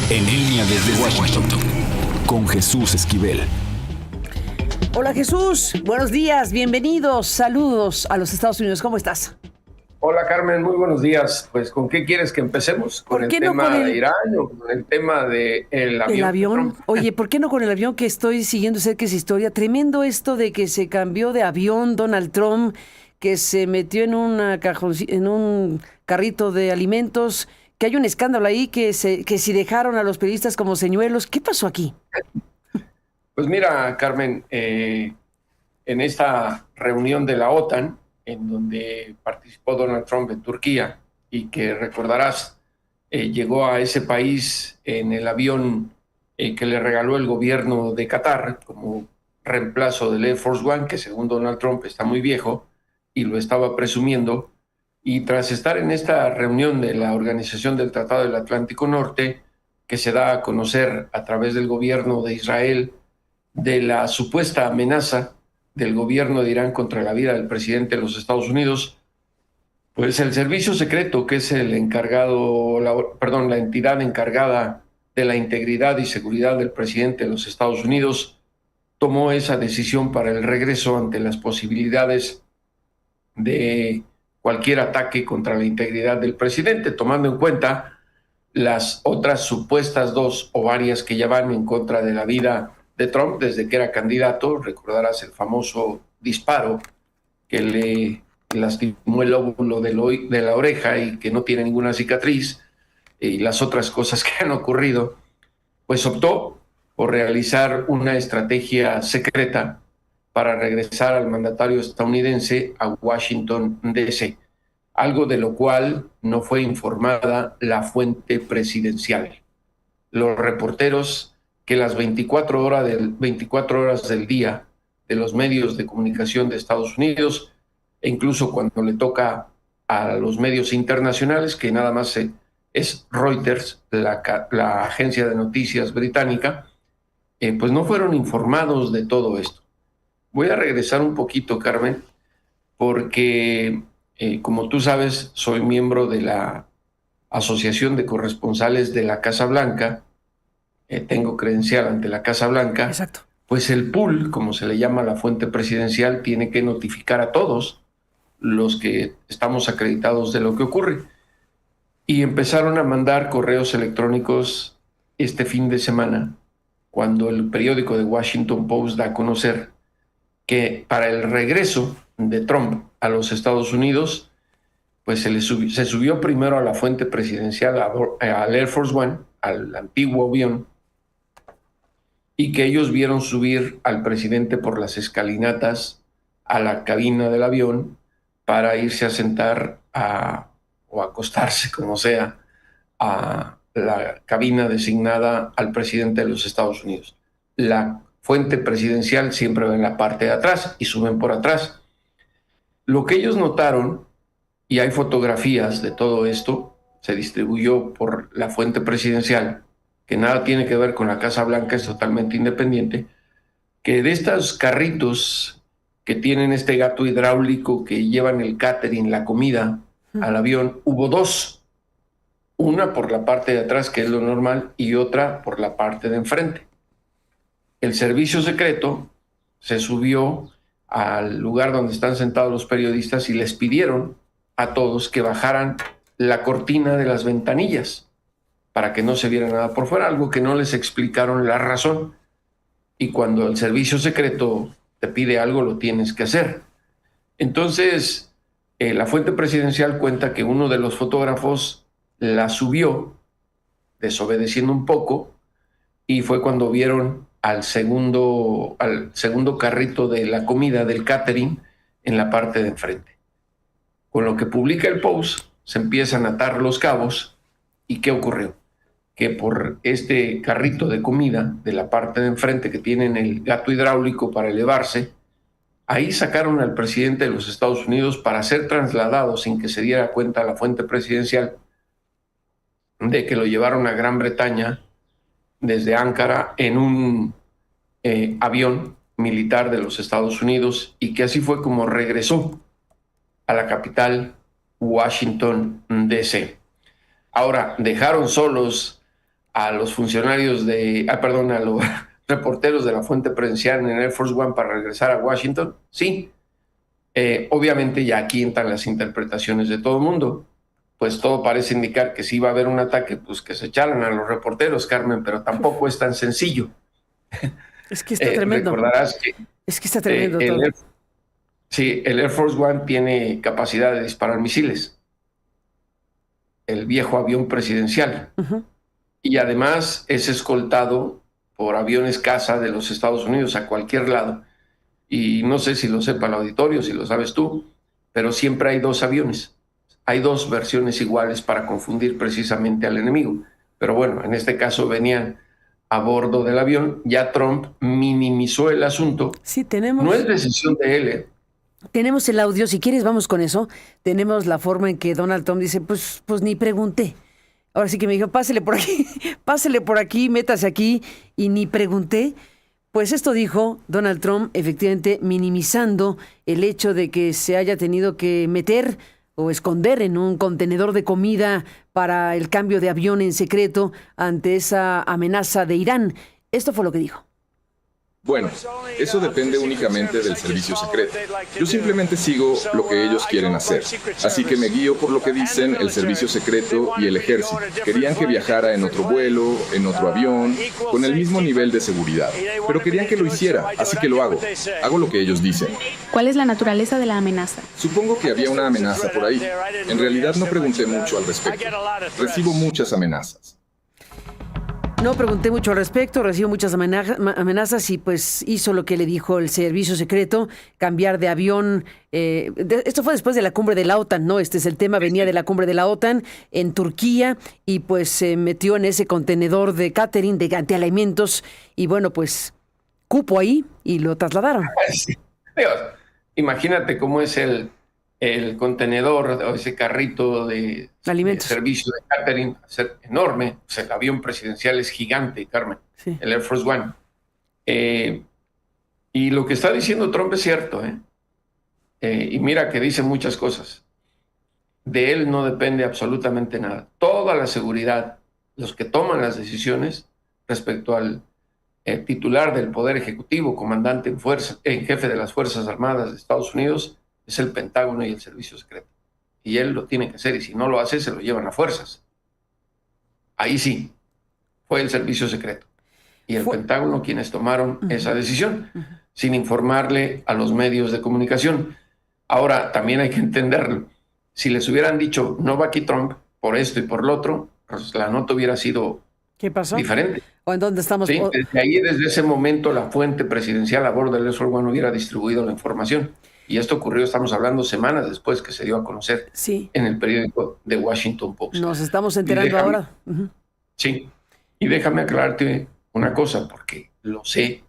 En línea desde Washington, con Jesús Esquivel. Hola Jesús, buenos días, bienvenidos, saludos a los Estados Unidos, ¿cómo estás? Hola Carmen, muy buenos días. Pues ¿con qué quieres que empecemos? ¿Con el tema de Irán o con el tema del avión? El de avión. Trump? Oye, ¿por qué no con el avión que estoy siguiendo cerca esa historia? Tremendo esto de que se cambió de avión Donald Trump, que se metió en en un carrito de alimentos, que hay un escándalo ahí, que si dejaron a los periodistas como señuelos. ¿Qué pasó aquí? Pues mira, Carmen, en esta reunión de la OTAN, en donde participó Donald Trump en Turquía, y que recordarás, llegó a ese país en el avión que le regaló el gobierno de Qatar como reemplazo del Air Force One, que según Donald Trump está muy viejo y lo estaba presumiendo. Y tras estar en esta reunión de la Organización del Tratado del Atlántico Norte, que se da a conocer a través del gobierno de Israel, de la supuesta amenaza del gobierno de Irán contra la vida del presidente de los Estados Unidos, pues el servicio secreto, que es el encargado, la entidad encargada de la integridad y seguridad del presidente de los Estados Unidos, tomó esa decisión para el regreso ante las posibilidades de cualquier ataque contra la integridad del presidente, tomando en cuenta las otras supuestas dos o varias que ya van en contra de la vida de Trump desde que era candidato. Recordarás el famoso disparo que le lastimó el lóbulo de la oreja y que no tiene ninguna cicatriz, y las otras cosas que han ocurrido. Pues optó por realizar una estrategia secreta para regresar al mandatario estadounidense a Washington, D.C., algo de lo cual no fue informada la fuente presidencial. Los reporteros que las 24 horas del día de los medios de comunicación de Estados Unidos, e incluso cuando le toca a los medios internacionales, que nada más es Reuters, la agencia de noticias británica, pues no fueron informados de todo esto. Voy a regresar un poquito, Carmen, porque como tú sabes, soy miembro de la Asociación de Corresponsales de la Casa Blanca, tengo credencial ante la Casa Blanca. Exacto. Pues el pool, como se le llama a la fuente presidencial, tiene que notificar a todos los que estamos acreditados de lo que ocurre. Y empezaron a mandar correos electrónicos este fin de semana, cuando el periódico The Washington Post da a conocer que para el regreso de Trump a los Estados Unidos, pues se subió primero a la fuente presidencial, al Air Force One, al antiguo avión, y que ellos vieron subir al presidente por las escalinatas a la cabina del avión para irse a sentar o acostarse, como sea, a la cabina designada al presidente de los Estados Unidos. La fuente presidencial siempre va en la parte de atrás y suben por atrás. Lo que ellos notaron, y hay fotografías de todo esto, se distribuyó por la fuente presidencial, que nada tiene que ver con la Casa Blanca, es totalmente independiente, que de estos carritos que tienen este gato hidráulico que llevan el catering, la comida al avión, hubo dos. Una por la parte de atrás, que es lo normal, y otra por la parte de enfrente. El servicio secreto se subió al lugar donde están sentados los periodistas y les pidieron a todos que bajaran la cortina de las ventanillas para que no se viera nada por fuera, algo que no les explicaron la razón. Y cuando el servicio secreto te pide algo, lo tienes que hacer. Entonces, la fuente presidencial cuenta que uno de los fotógrafos la subió, desobedeciendo un poco, y fue cuando vieron al segundo carrito de la comida, del catering, en la parte de enfrente. Con lo que publica el Post, se empiezan a atar los cabos. ¿Y qué ocurrió? Que por este carrito de comida de la parte de enfrente, que tienen el gato hidráulico para elevarse, ahí sacaron al presidente de los Estados Unidos para ser trasladado sin que se diera cuenta la fuente presidencial de que lo llevaron a Gran Bretaña desde Ankara en un avión militar de los Estados Unidos, y que así fue como regresó a la capital, Washington, D.C. Ahora, dejaron solos a los funcionarios a los reporteros de la fuente presidencial en el Air Force One para regresar a Washington? Sí. Obviamente ya aquí entran las interpretaciones de todo el mundo. Pues todo parece indicar que si iba a haber un ataque, pues que se echaran a los reporteros, Carmen, pero tampoco es tan sencillo. Es que está tremendo. Recordarás que es que está tremendo todo. El Air Force One tiene capacidad de disparar misiles. El viejo avión presidencial. Uh-huh. Y además es escoltado por aviones caza de los Estados Unidos a cualquier lado. Y no sé si lo sepa el auditorio, si lo sabes tú, pero siempre hay 2 aviones. Hay 2 versiones iguales para confundir precisamente al enemigo. Pero bueno, en este caso venían a bordo del avión. Ya Trump minimizó el asunto. Sí, tenemos. No es decisión de él. Tenemos el audio, si quieres vamos con eso. Tenemos la forma en que Donald Trump dice, pues ni pregunté. Ahora sí que me dijo, pásele por aquí, métase aquí, y ni pregunté. Pues esto dijo Donald Trump, efectivamente minimizando el hecho de que se haya tenido que meter o esconder en un contenedor de comida para el cambio de avión en secreto ante esa amenaza de Irán. Esto fue lo que dijo. Bueno, eso depende únicamente del servicio secreto. Yo simplemente sigo lo que ellos quieren hacer. Así que me guío por lo que dicen el servicio secreto y el ejército. Querían que viajara en otro vuelo, en otro avión, con el mismo nivel de seguridad. Pero querían que lo hiciera, así que lo hago. Hago lo que ellos dicen. ¿Cuál es la naturaleza de la amenaza? Supongo que había una amenaza por ahí. En realidad no pregunté mucho al respecto. Recibo muchas amenazas. No pregunté mucho al respecto, recibo muchas amenazas y pues hizo lo que le dijo el servicio secreto, cambiar de avión. Esto fue después de la cumbre de la OTAN, ¿no? Este es el tema, venía de la cumbre de la OTAN en Turquía y pues se metió en ese contenedor de catering, de antialimentos y bueno, pues cupo ahí y lo trasladaron. Sí. Imagínate cómo es el contenedor o ese carrito de servicio de catering, ser enorme. Pues el avión presidencial es gigante, Carmen, sí. El Air Force One. Y lo que está diciendo Trump es cierto, y mira que dice muchas cosas. De él no depende absolutamente nada. Toda la seguridad, los que toman las decisiones respecto al titular del Poder Ejecutivo, comandante en jefe de las Fuerzas Armadas de Estados Unidos, es el Pentágono y el Servicio Secreto. Y él lo tiene que hacer, y si no lo hace, se lo llevan a fuerzas. Ahí sí, fue el Servicio Secreto. Y el Pentágono quienes tomaron esa decisión, sin informarle a los medios de comunicación. Ahora, también hay que entenderlo. Si les hubieran dicho, no va aquí Trump, por esto y por lo otro, pues la nota hubiera sido diferente. ¿O en dónde estamos? Sí, desde ese momento, la fuente presidencial a bordo del Air Force One hubiera distribuido la información. Y esto ocurrió, estamos hablando, semanas después que se dio a conocer en el periódico The Washington Post. Nos estamos enterando ahora. Sí, y déjame aclararte una cosa, porque lo sé.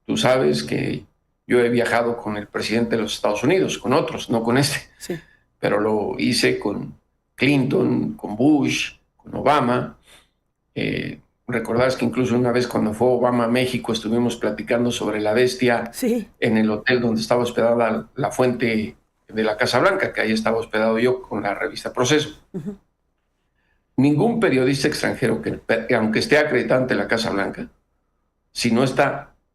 Tú sabes que yo he viajado con el presidente de los Estados Unidos, con otros, no con este. Sí. Pero lo hice con Clinton, con Bush, con Obama. Recordarás que incluso una vez cuando fue Obama a México estuvimos platicando sobre la bestia en el hotel donde estaba hospedada la fuente de la Casa Blanca, que ahí estaba hospedado yo con la revista Proceso. Ningún periodista extranjero que aunque esté acreditado ante la Casa Blanca, si no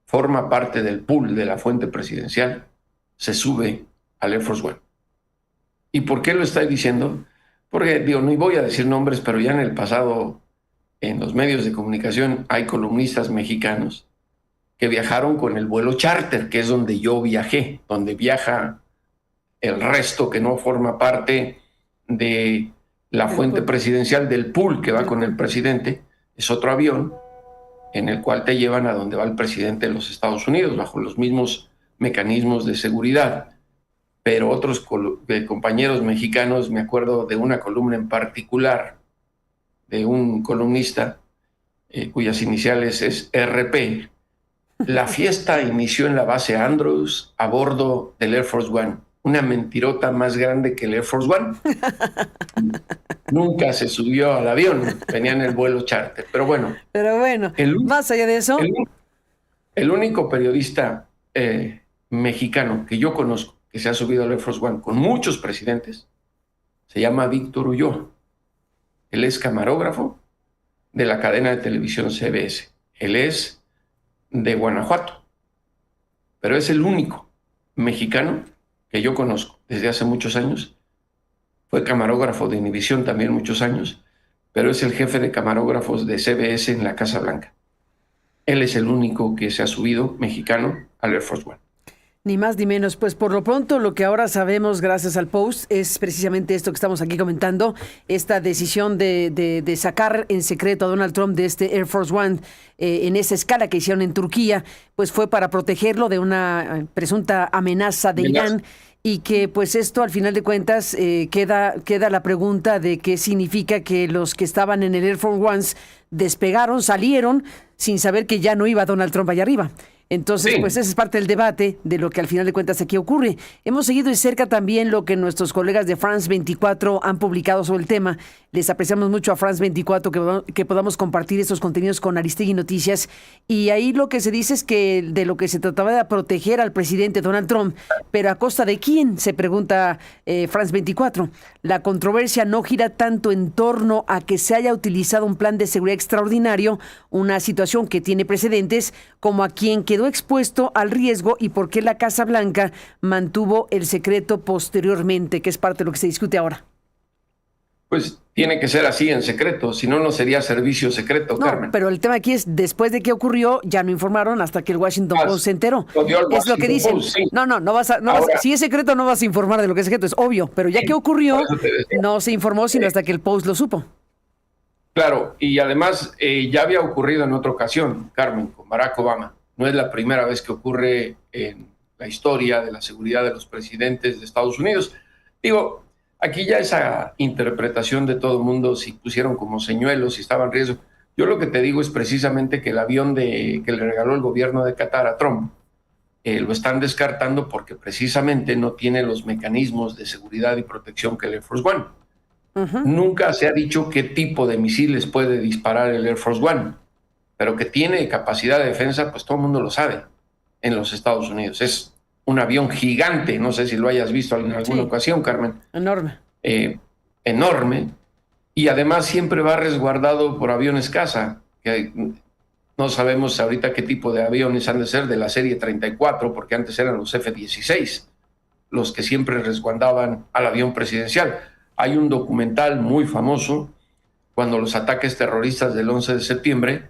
forma parte del pool de la fuente presidencial, se sube al Air Force One. ¿Y por qué lo estoy diciendo? Porque, no voy a decir nombres, pero ya en el pasado, en los medios de comunicación, hay columnistas mexicanos que viajaron con el vuelo charter, que es donde yo viajé, donde viaja el resto que no forma parte de la fuente presidencial del pool que va con el presidente. Es otro avión en el cual te llevan a donde va el presidente de los Estados Unidos, bajo los mismos mecanismos de seguridad. Pero otros compañeros mexicanos, me acuerdo de una columna en particular, de un columnista cuyas iniciales es RP. La fiesta inició en la base Andrews a bordo del Air Force One. Una mentirota más grande que el Air Force One. Nunca se subió al avión, venía en el vuelo charter. Pero bueno, más allá de eso. El único periodista mexicano que yo conozco que se ha subido al Air Force One con muchos presidentes se llama Víctor Ulloa. Él es camarógrafo de la cadena de televisión CBS. Él es de Guanajuato, pero es el único mexicano que yo conozco desde hace muchos años. Fue camarógrafo de Univisión también muchos años, pero es el jefe de camarógrafos de CBS en la Casa Blanca. Él es el único que se ha subido, mexicano, al Air Force One. Ni más ni menos. Pues por lo pronto lo que ahora sabemos gracias al Post es precisamente esto que estamos aquí comentando, esta decisión de sacar en secreto a Donald Trump de este Air Force One en esa escala que hicieron en Turquía, pues fue para protegerlo de una presunta amenaza de Irán. Y que pues esto al final de cuentas queda la pregunta de qué significa que los que estaban en el Air Force One despegaron, salieron sin saber que ya no iba Donald Trump allá arriba. Entonces, pues ese es parte del debate de lo que al final de cuentas aquí ocurre. Hemos seguido de cerca también lo que nuestros colegas de France 24 han publicado sobre el tema. Les apreciamos mucho a France 24 que podamos compartir estos contenidos con Aristegui Noticias. Y ahí lo que se dice es que de lo que se trataba de proteger al presidente Donald Trump, pero ¿a costa de quién? Se pregunta France 24. La controversia no gira tanto en torno a que se haya utilizado un plan de seguridad extraordinario, una situación que tiene precedentes, como a quien quedó expuesto al riesgo y por qué la Casa Blanca mantuvo el secreto posteriormente, que es parte de lo que se discute ahora. Pues tiene que ser así en secreto, si no, no sería servicio secreto, no, Carmen. Pero el tema aquí es, después de que ocurrió, ya no informaron hasta que el Washington Post se enteró. Es lo que dicen. Post, sí. Si es secreto no vas a informar de lo que es secreto, es obvio, pero ya que ocurrió, no se informó sino hasta que el Post lo supo. Claro, y además ya había ocurrido en otra ocasión, Carmen, con Barack Obama. No es la primera vez que ocurre en la historia de la seguridad de los presidentes de Estados Unidos. Digo, aquí ya esa interpretación de todo el mundo, si pusieron como señuelos, si estaba en riesgo. Yo lo que te digo es precisamente que el avión que le regaló el gobierno de Qatar a Trump, lo están descartando porque precisamente no tiene los mecanismos de seguridad y protección que el Air Force One. Nunca se ha dicho qué tipo de misiles puede disparar el Air Force One, pero que tiene capacidad de defensa, pues todo el mundo lo sabe en los Estados Unidos. Es un avión gigante, no sé si lo hayas visto en alguna ocasión, Carmen. Enorme. Enorme, y además siempre va resguardado por aviones caza, que no sabemos ahorita qué tipo de aviones han de ser de la serie 34, porque antes eran los F-16, los que siempre resguardaban al avión presidencial. Hay un documental muy famoso, cuando los ataques terroristas del 11 de septiembre,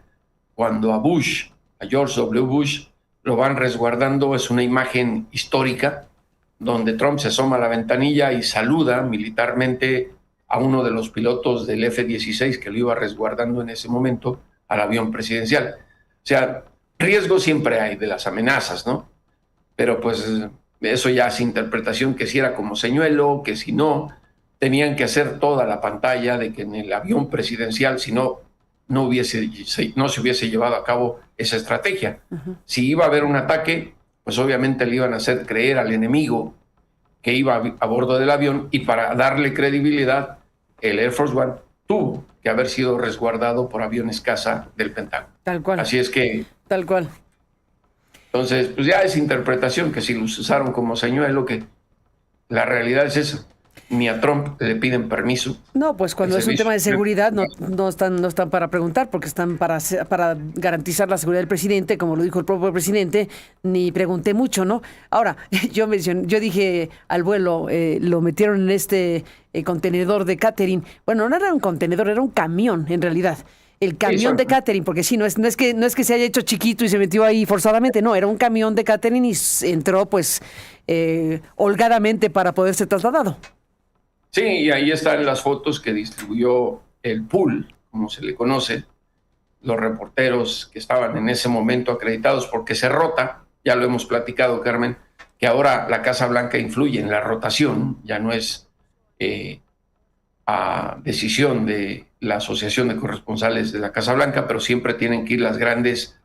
cuando a George W. Bush, lo van resguardando. Es una imagen histórica donde Trump se asoma a la ventanilla y saluda militarmente a uno de los pilotos del F-16 que lo iba resguardando en ese momento al avión presidencial. O sea, riesgo siempre hay de las amenazas, ¿no? Pero pues eso ya es interpretación, que si era como señuelo, que si no, tenían que hacer toda la pantalla de que en el avión presidencial, si no, no se hubiese llevado a cabo esa estrategia. Si iba a haber un ataque, pues obviamente le iban a hacer creer al enemigo que iba a bordo del avión, y para darle credibilidad, el Air Force One tuvo que haber sido resguardado por aviones caza del Pentágono. Tal cual. Así es que... Tal cual. Entonces, pues ya es interpretación, que si los usaron como señuelo, que la realidad es esa. Ni a Trump le piden permiso. No, pues cuando es un tema de seguridad no están para preguntar, porque están para garantizar la seguridad del presidente, como lo dijo el propio presidente. Ni pregunté mucho, ¿no? Ahora, yo dije al vuelo, lo metieron en este contenedor de catering. Bueno, no era un contenedor, era un camión en realidad. El camión de catering, porque sí, no es que se haya hecho chiquito y se metió ahí forzadamente, no, era un camión de catering y entró pues holgadamente para poder ser trasladado. Sí, y ahí están las fotos que distribuyó el pool, como se le conoce, los reporteros que estaban en ese momento acreditados, porque se rota, ya lo hemos platicado, Carmen, que ahora la Casa Blanca influye en la rotación, ya no es a decisión de la Asociación de Corresponsales de la Casa Blanca, pero siempre tienen que ir las grandes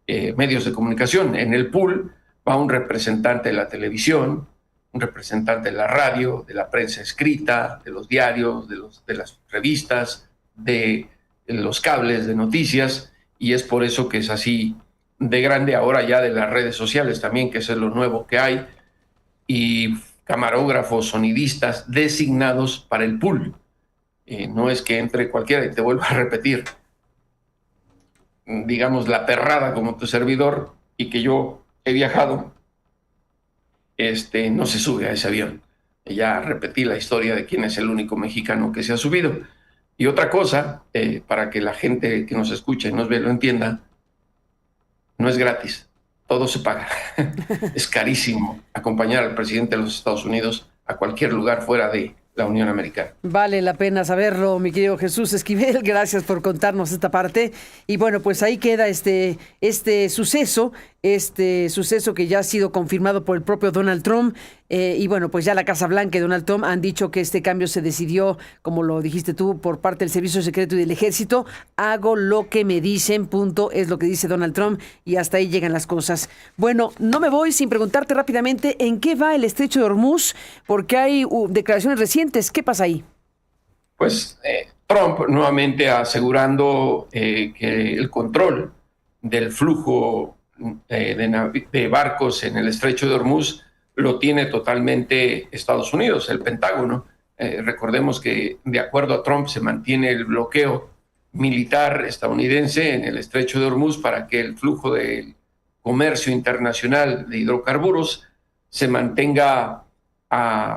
medios de comunicación. En el pool va un representante de la televisión, un representante de la radio, de la prensa escrita, de los diarios, de las revistas, de los cables de noticias, y es por eso que es así de grande. Ahora ya de las redes sociales también, que eso es lo nuevo que hay, y camarógrafos, sonidistas designados para el pool. No es que entre cualquiera, y te vuelvo a repetir, digamos, la perrada como tu servidor y que yo he viajado, no se sube a ese avión. Ya repetí la historia de quién es el único mexicano que se ha subido. Y otra cosa, para que la gente que nos escuche y nos ve lo entienda, no es gratis, todo se paga. Es carísimo acompañar al presidente de los Estados Unidos a cualquier lugar fuera de la Unión Americana. Vale la pena saberlo, mi querido Jesús Esquivel. Gracias por contarnos esta parte. Y bueno, pues ahí queda este suceso que ya ha sido confirmado por el propio Donald Trump. Y bueno, pues ya la Casa Blanca y Donald Trump han dicho que este cambio se decidió, como lo dijiste tú, por parte del Servicio Secreto y del Ejército. Hago lo que me dicen, punto, es lo que dice Donald Trump, y hasta ahí llegan las cosas. Bueno, no me voy sin preguntarte rápidamente en qué va el Estrecho de Hormuz, porque hay declaraciones recientes. ¿Qué pasa ahí? Pues Trump nuevamente asegurando que el control del flujo de barcos en el Estrecho de Hormuz lo tiene totalmente Estados Unidos, el Pentágono. Recordemos que de acuerdo a Trump se mantiene el bloqueo militar estadounidense en el Estrecho de Hormuz para que el flujo del comercio internacional de hidrocarburos se mantenga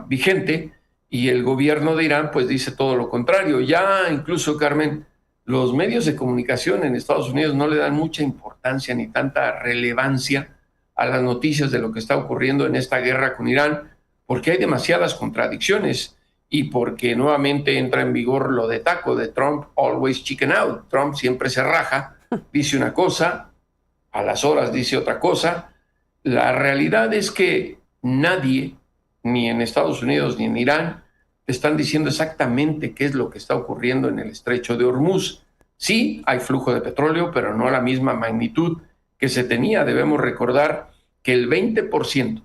vigente, y el gobierno de Irán pues dice todo lo contrario. Ya incluso, Carmen, los medios de comunicación en Estados Unidos no le dan mucha importancia ni tanta relevancia a las noticias de lo que está ocurriendo en esta guerra con Irán, porque hay demasiadas contradicciones y porque nuevamente entra en vigor lo de taco de Trump, always chicken out. Trump siempre se raja, dice una cosa, a las horas dice otra cosa. La realidad es que nadie, ni en Estados Unidos ni en Irán, están diciendo exactamente qué es lo que está ocurriendo en el Estrecho de Hormuz. Sí, hay flujo de petróleo, pero no a la misma magnitud que se tenía. Debemos recordar que el 20%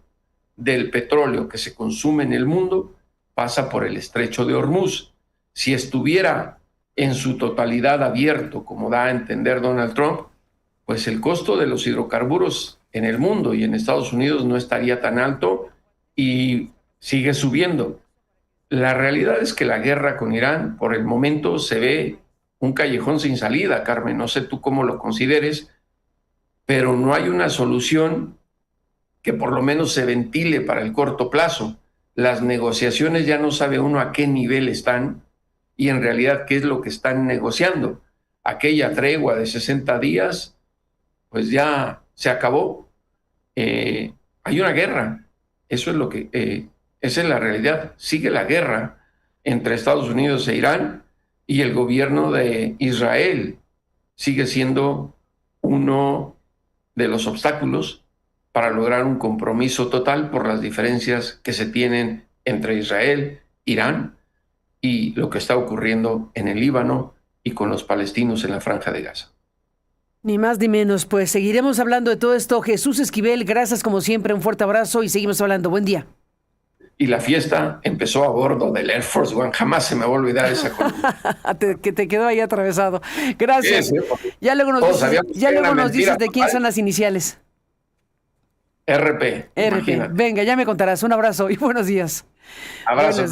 del petróleo que se consume en el mundo pasa por el Estrecho de Hormuz. Si estuviera en su totalidad abierto, como da a entender Donald Trump, pues el costo de los hidrocarburos en el mundo y en Estados Unidos no estaría tan alto y sigue subiendo. La realidad es que la guerra con Irán por el momento se ve un callejón sin salida, Carmen. No sé tú cómo lo consideres, pero no hay una solución que por lo menos se ventile para el corto plazo. Las negociaciones ya no sabe uno a qué nivel están y en realidad qué es lo que están negociando. Aquella tregua de 60 días, pues ya se acabó. Hay una guerra. Eso es lo que, esa es la realidad. Sigue la guerra entre Estados Unidos e Irán, y el gobierno de Israel sigue siendo uno de los obstáculos para lograr un compromiso total por las diferencias que se tienen entre Israel, Irán y lo que está ocurriendo en el Líbano y con los palestinos en la Franja de Gaza. Ni más ni menos, pues seguiremos hablando de todo esto. Jesús Esquivel, gracias como siempre, un fuerte abrazo y seguimos hablando. Buen día. Y la fiesta empezó a bordo del Air Force One. Jamás se me va a olvidar esa columna. Que te quedó ahí atravesado. Gracias. Sí, ya luego nos dices de quién son las iniciales. RP. Venga, ya me contarás. Un abrazo y buenos días. Abrazo,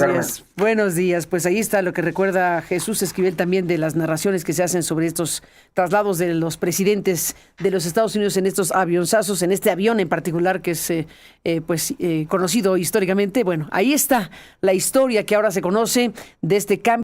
Buenos días. Pues ahí está lo que recuerda Jesús Esquivel también de las narraciones que se hacen sobre estos traslados de los presidentes de los Estados Unidos en estos avionzazos, en este avión en particular que es conocido históricamente. Bueno, ahí está la historia que ahora se conoce de este cambio.